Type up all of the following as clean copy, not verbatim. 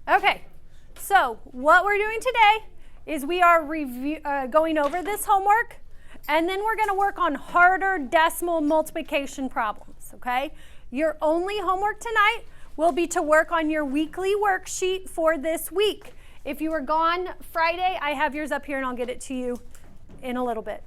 Okay, so what we're doing today is we are going over this homework, and then we're going to work on harder decimal multiplication problems, okay? Your only homework tonight will be to work on your weekly worksheet for this week. If you were gone Friday, I have yours up here, and I'll get it to you in a little bit.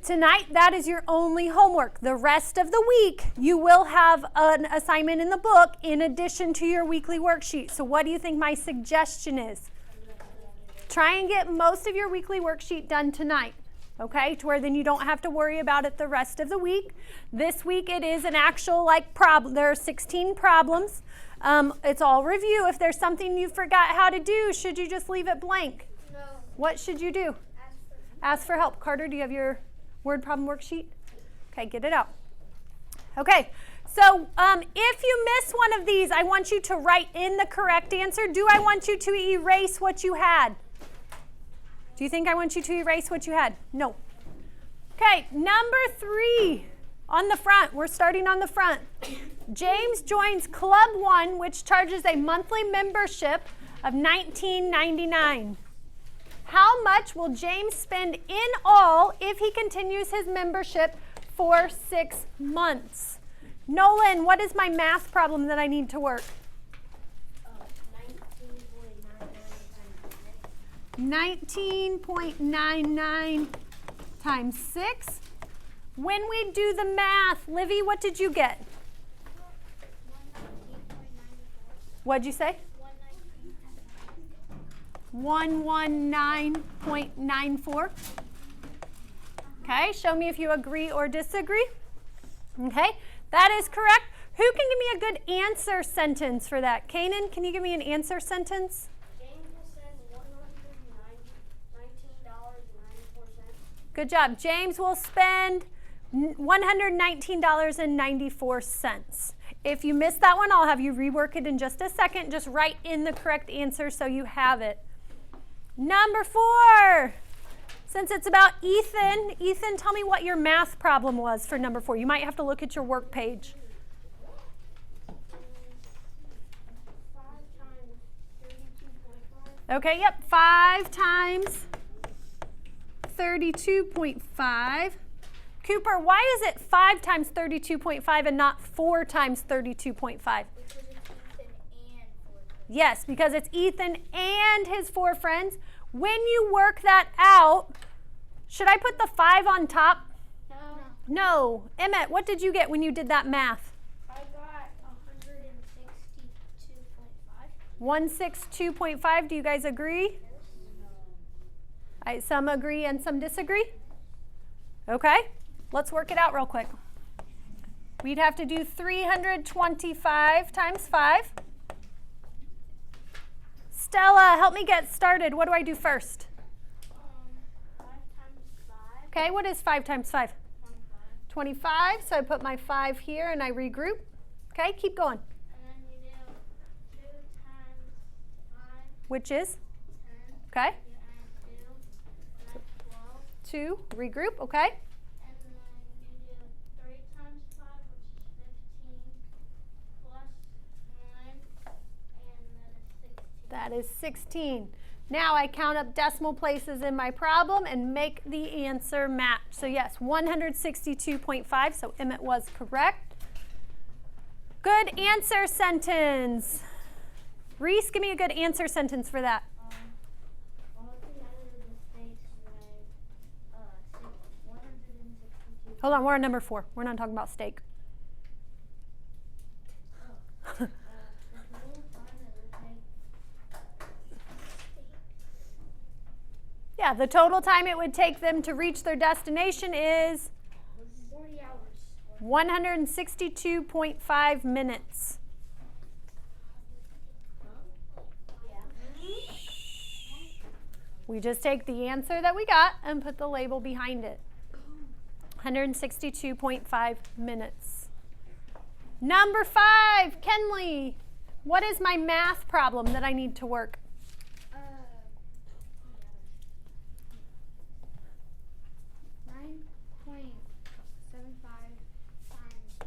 Tonight, that is your only homework. The rest of the week, you will have an assignment in the book in addition to your weekly worksheet. So what do you think my suggestion is? Try and get most of your weekly worksheet done tonight, okay? To where then you don't have to worry about it the rest of the week. This week, it is an actual problem. There are 16 problems. It's all review. If there's something you forgot how to do, should you just leave it blank? No. What should you do? Ask for help. Carter, do you have your word problem worksheet? Okay, get it out. Okay, so if you miss one of these, I want you to write in the correct answer. Do I want you to erase what you had? Do you think I want you to erase what you had? No. Okay, number 3 on the front. We're starting on the front. James joins Club One, which charges a monthly membership of $19.99. How much will James spend in all if he continues his membership for 6 months? Nolan, what is my math problem that I need to work? 19.99 times 6. When we do the math, Livy, what did you get? 119.94. What'd you say? 119.94. Okay, show me if you agree or disagree. Okay, that is correct. Who can give me a good answer sentence for that? Kanan, can you give me an answer sentence? James will spend $119.94. Good job. James will spend $119.94. If you missed that one, I'll have you rework it in just a second. Just write in the correct answer so you have it. Number 4. Since it's about Ethan, tell me what your math problem was for number 4. You might have to look at your work page. 5 times 32.5. Okay, yep, 5 times 32.5. Cooper, why is it 5 times 32.5 and not 4 times 32.5? Because it's Ethan and 4. Yes, because it's Ethan and his 4 friends. When you work that out, should I put the 5 on top? No. No. Emmett, what did you get when you did that math? I got 162.5. 162.5. Do you guys agree? Some agree and some disagree? Okay, let's work it out real quick. We'd have to do 325 times 5. Stella, help me get started. What do I do first? 5 times 5. Okay, what is 5 times 5? 25. 25, so I put my 5 here and I regroup. Okay, keep going. And then you do 2 times 5. Which is? 10. Okay, You add 2. That's 2, 12. regroup, okay. And then you do 3 times 5, which is 15, plus 9, and then it's 16. That is 16. Now I count up decimal places in my problem and make the answer match. So yes, 162.5, so Emmett was correct. Good answer sentence. Reese, give me a good answer sentence for that. All of the other mistakes weigh 162. Hold on, we're on number 4. We're not talking about steak. The total time it would take. Yeah, the total time it would take them to reach their destination is 40 hours. 162.5 minutes. Yeah. We just take the answer that we got and put the label behind it. 162.5 minutes. Number 5, Kenley. What is my math problem that I need to work? 9.75 times 8.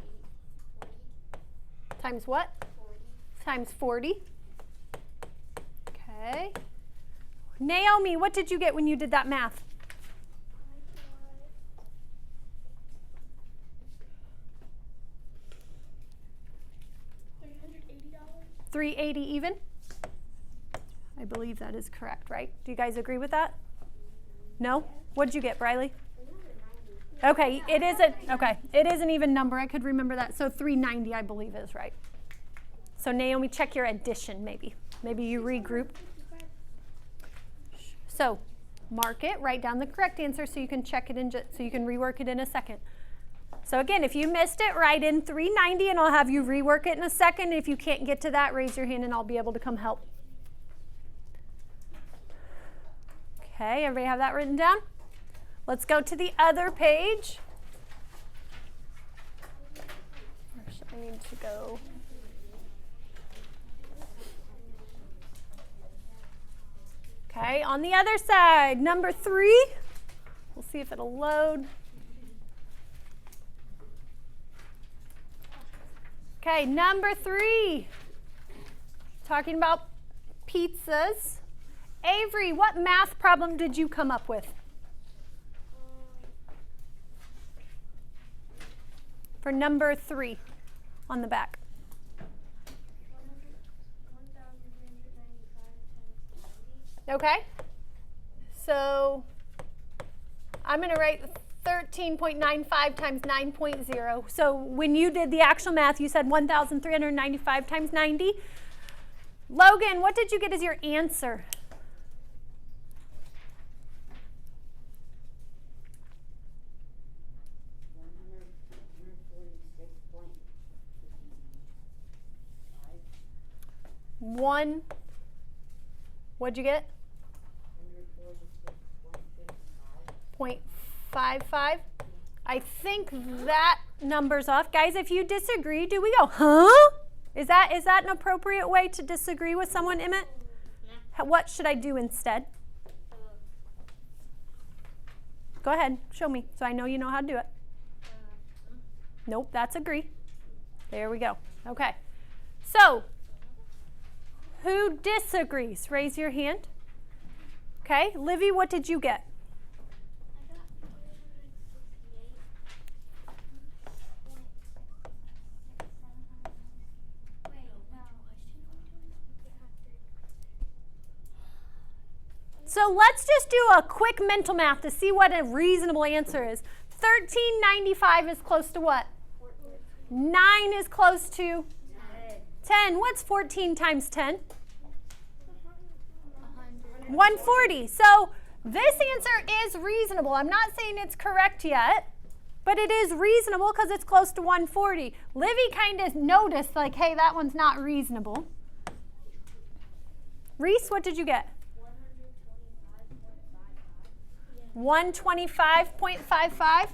40. Times what? times 40. Okay. Naomi, what did you get when you did that math? $380 even? I believe that is correct, right? Do you guys agree with that? No? What did you get, Briley? Okay, it is an even number. I could remember that. So 390, I believe, is right. So Naomi, check your addition maybe. Maybe you regrouped. So mark it, write down the correct answer so you can check it in, so you can rework it in a second. So again, if you missed it, write in 390 and I'll have you rework it in a second. If you can't get to that, raise your hand and I'll be able to come help. Okay, everybody have that written down? Let's go to the other page. Where should I need to go? Okay, on the other side, number 3. We'll see if it'll load. Okay, number 3. Talking about pizzas. Avery, what math problem did you come up with? For number 3 on the back. Okay, so I'm going to write 13.95 times 9.0. So when you did the actual math, you said 1,395 times 90. Logan, what did you get as your answer? What'd you get? 0.55. I think that number's off. Guys, if you disagree, do we go, huh? Is that an appropriate way to disagree with someone, Emmett? No. What should I do instead? Go ahead, show me, so I know you know how to do it. Nope, that's agree. There we go. Okay. So, who disagrees? Raise your hand. Okay, Livy, what did you get? So let's just do a quick mental math to see what a reasonable answer is. 1395 is close to what? 9 is close to 10. What's 14 times 10? 140. So this answer is reasonable. I'm not saying it's correct yet, but it is reasonable because it's close to 140. Livy kind of noticed, like, hey, that one's not reasonable. Reese, what did you get? 125.55.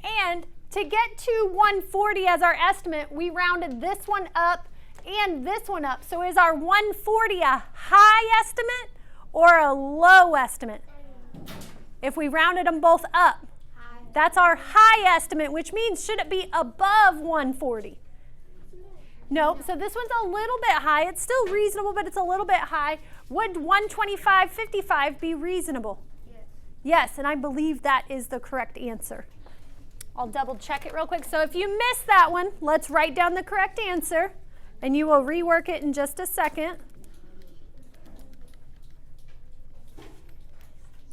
And to get to 140 as our estimate, we rounded this one up and this one up. So is our 140 a high estimate or a low estimate? If we rounded them both up, that's our high estimate, which means should it be above 140? Nope, so this one's a little bit high. It's still reasonable, but it's a little bit high. Would 125.55 be reasonable? Yes. Yes, and I believe that is the correct answer. I'll double check it real quick. So if you missed that one, let's write down the correct answer, and you will rework it in just a second.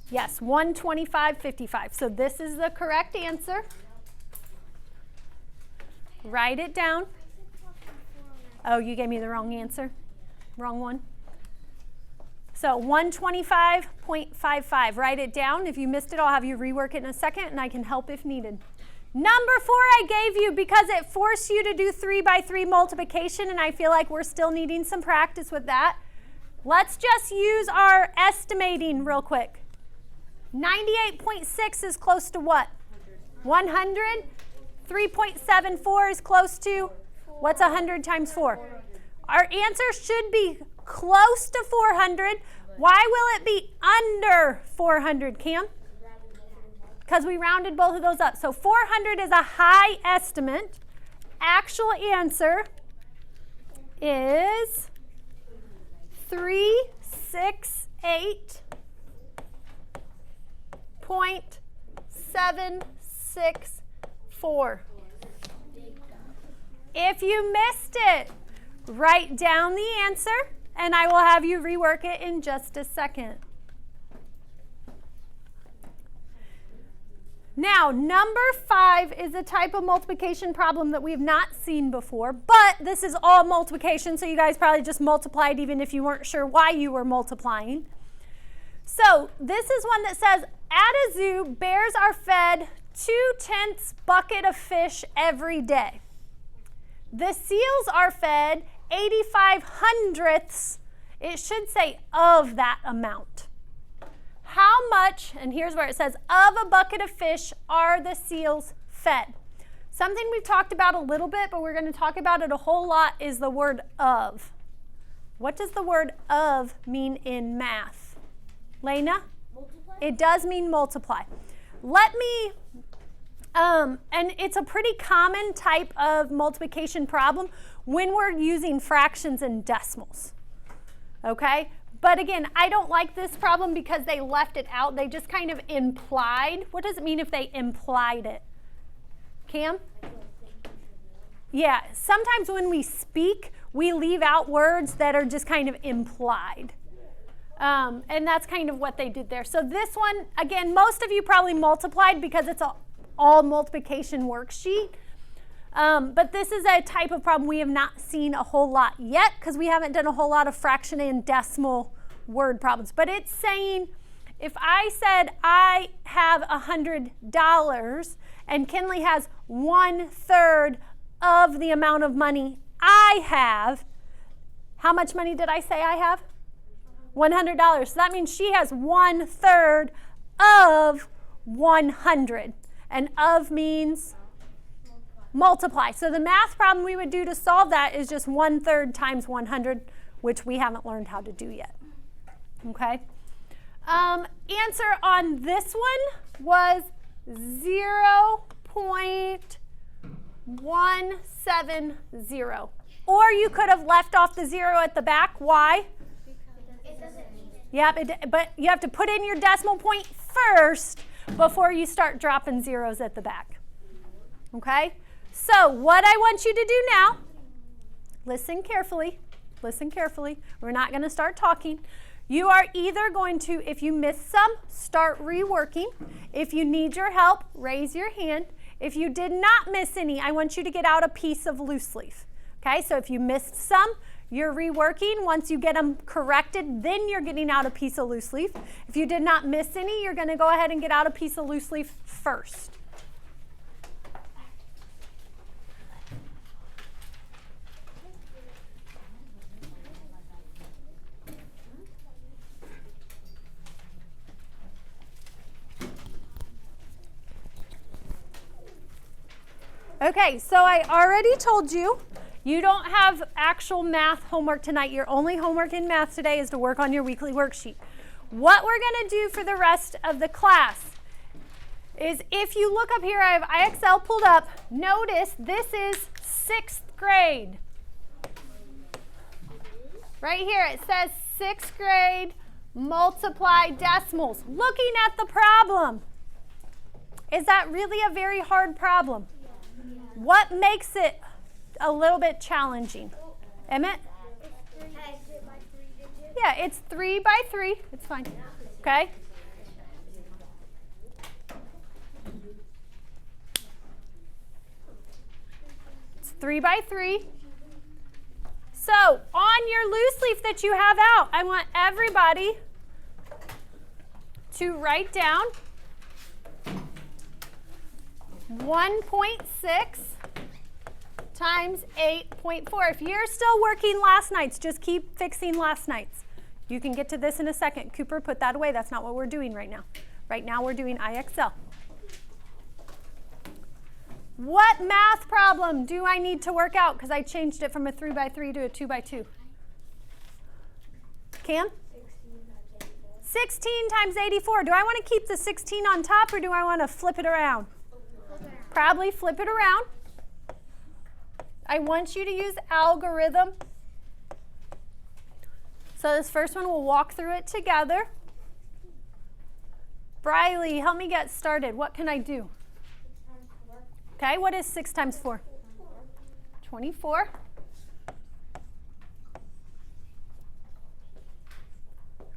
Yes, 125.55. So this is the correct answer. Write it down. Oh, you gave me the wrong answer. Wrong one. So 125.55. Write it down. If you missed it, I'll have you rework it in a second, and I can help if needed. Number 4 I gave you because it forced you to do 3 by 3 multiplication, and I feel like we're still needing some practice with that. Let's just use our estimating real quick. 98.6 is close to what? 100. 3.74 is close to, what's 100 times 4? Our answer should be close to 400. Why will it be under 400, Cam? Because we rounded both of those up. So 400 is a high estimate, actual answer is 368.764. If you missed it, write down the answer, and I will have you rework it in just a second. Now, number 5 is a type of multiplication problem that we have not seen before, but this is all multiplication, so you guys probably just multiplied even if you weren't sure why you were multiplying. So this is one that says, at a zoo, bears are fed 2/10 bucket of fish every day. The seals are fed 8/500ths, it should say of that amount. How much, and here's where it says, of a bucket of fish are the seals fed? Something we've talked about a little bit, but we're going to talk about it a whole lot, is the word of. What does the word of mean in math? Lena? Multiply? It does mean multiply. Let me, and it's a pretty common type of multiplication problem when we're using fractions and decimals, okay? But again, I don't like this problem because they left it out. They just kind of implied. What does it mean if they implied it? Cam? Yeah, sometimes when we speak, we leave out words that are just kind of implied. And that's kind of what they did there. So this one, again, most of you probably multiplied because it's an all multiplication worksheet. But this is a type of problem we have not seen a whole lot yet because we haven't done a whole lot of fraction and decimal word problems. But it's saying, if I said I have $100 and Kinley has 1/3 of the amount of money I have, how much money did I say I have? $100. So that means she has 1/3 of 100. And of means multiply. So the math problem we would do to solve that is just 1/3 times 100, which we haven't learned how to do yet. Okay? Answer on this one was 0.170. Or you could have left off the 0 at the back. Why? It doesn't mean it. Yep, but you have to put in your decimal point first before you start dropping zeros at the back. Okay? So what I want you to do now, listen carefully. Listen carefully. We're not going to start talking. You are either going to, if you missed some, start reworking. If you need your help, raise your hand. If you did not miss any, I want you to get out a piece of loose leaf. Okay, so if you missed some, you're reworking. Once you get them corrected, then you're getting out a piece of loose leaf. If you did not miss any, you're going to go ahead and get out a piece of loose leaf first. Okay, so I already told you, you don't have actual math homework tonight. Your only homework in math today is to work on your weekly worksheet. What we're going to do for the rest of the class is, if you look up here, I have IXL pulled up. Notice this is 6th grade. Right here it says 6th grade multiply decimals. Looking at the problem, is that really a very hard problem? What makes it a little bit challenging? Emmett? Yeah, it's 3 by 3. It's fine. Okay? It's 3 by 3. So, on your loose leaf that you have out, I want everybody to write down 1.6 times 8.4. If you're still working last nights, just keep fixing last nights. You can get to this in a second. Cooper, put that away. That's not what we're doing right now. Right now we're doing IXL. What math problem do I need to work out? Because I changed it from a 3 by 3 to a 2 by 2. Cam? 16 times 84. Do I want to keep the 16 on top, or do I want to flip it around? Probably flip it around. I want you to use algorithm. So this first one, we'll walk through it together. Briley, help me get started. What can I do? 6 times 4. Okay, what is 6 times 4? 24.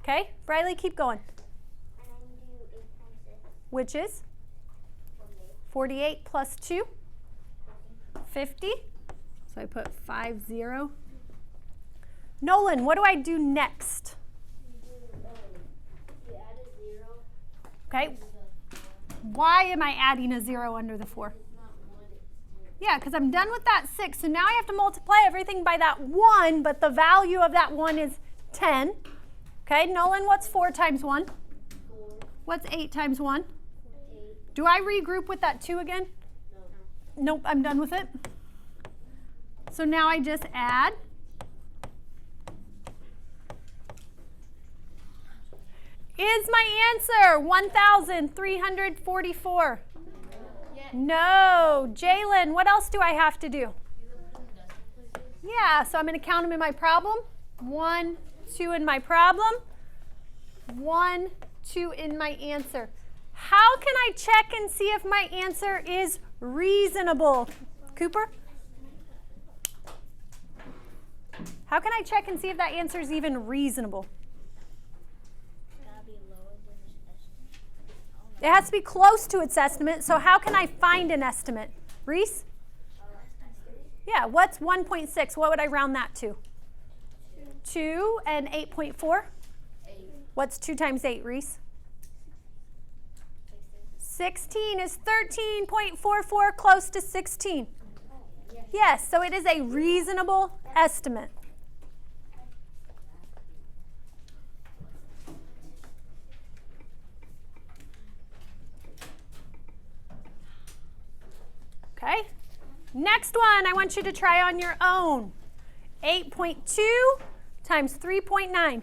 Okay, Briley, keep going. And then you do 8 times 6. Which is 48 plus 2? 50. So I put 50. Nolan, what do I do next? You add a 0. Okay, why am I adding a 0 under the 4? Yeah, because I'm done with that 6. So now I have to multiply everything by that 1, but the value of that 1 is 10. Okay, Nolan, what's 4 times 1? 4. What's 8 times 1? 8. Do I regroup with that 2 again? No. Nope, I'm done with it. So now I just add. Is my answer 1,344? Yes. No. Jalen, what else do I have to do? Yeah, so I'm going to count them in my problem. 1, 2 in my problem. 1, 2 in my answer. How can I check and see if my answer is reasonable? Cooper? How can I check and see if that answer is even reasonable? It has to be close to its estimate, so how can I find an estimate? Reese? Yeah, what's 1.6? What would I round that to? 2 and 8.4? 8. What's 2 times 8, Reese? 16 is 13.44, close to 16. Yes, so it is a reasonable estimate. Okay, next one I want you to try on your own. 8.2 times 3.9.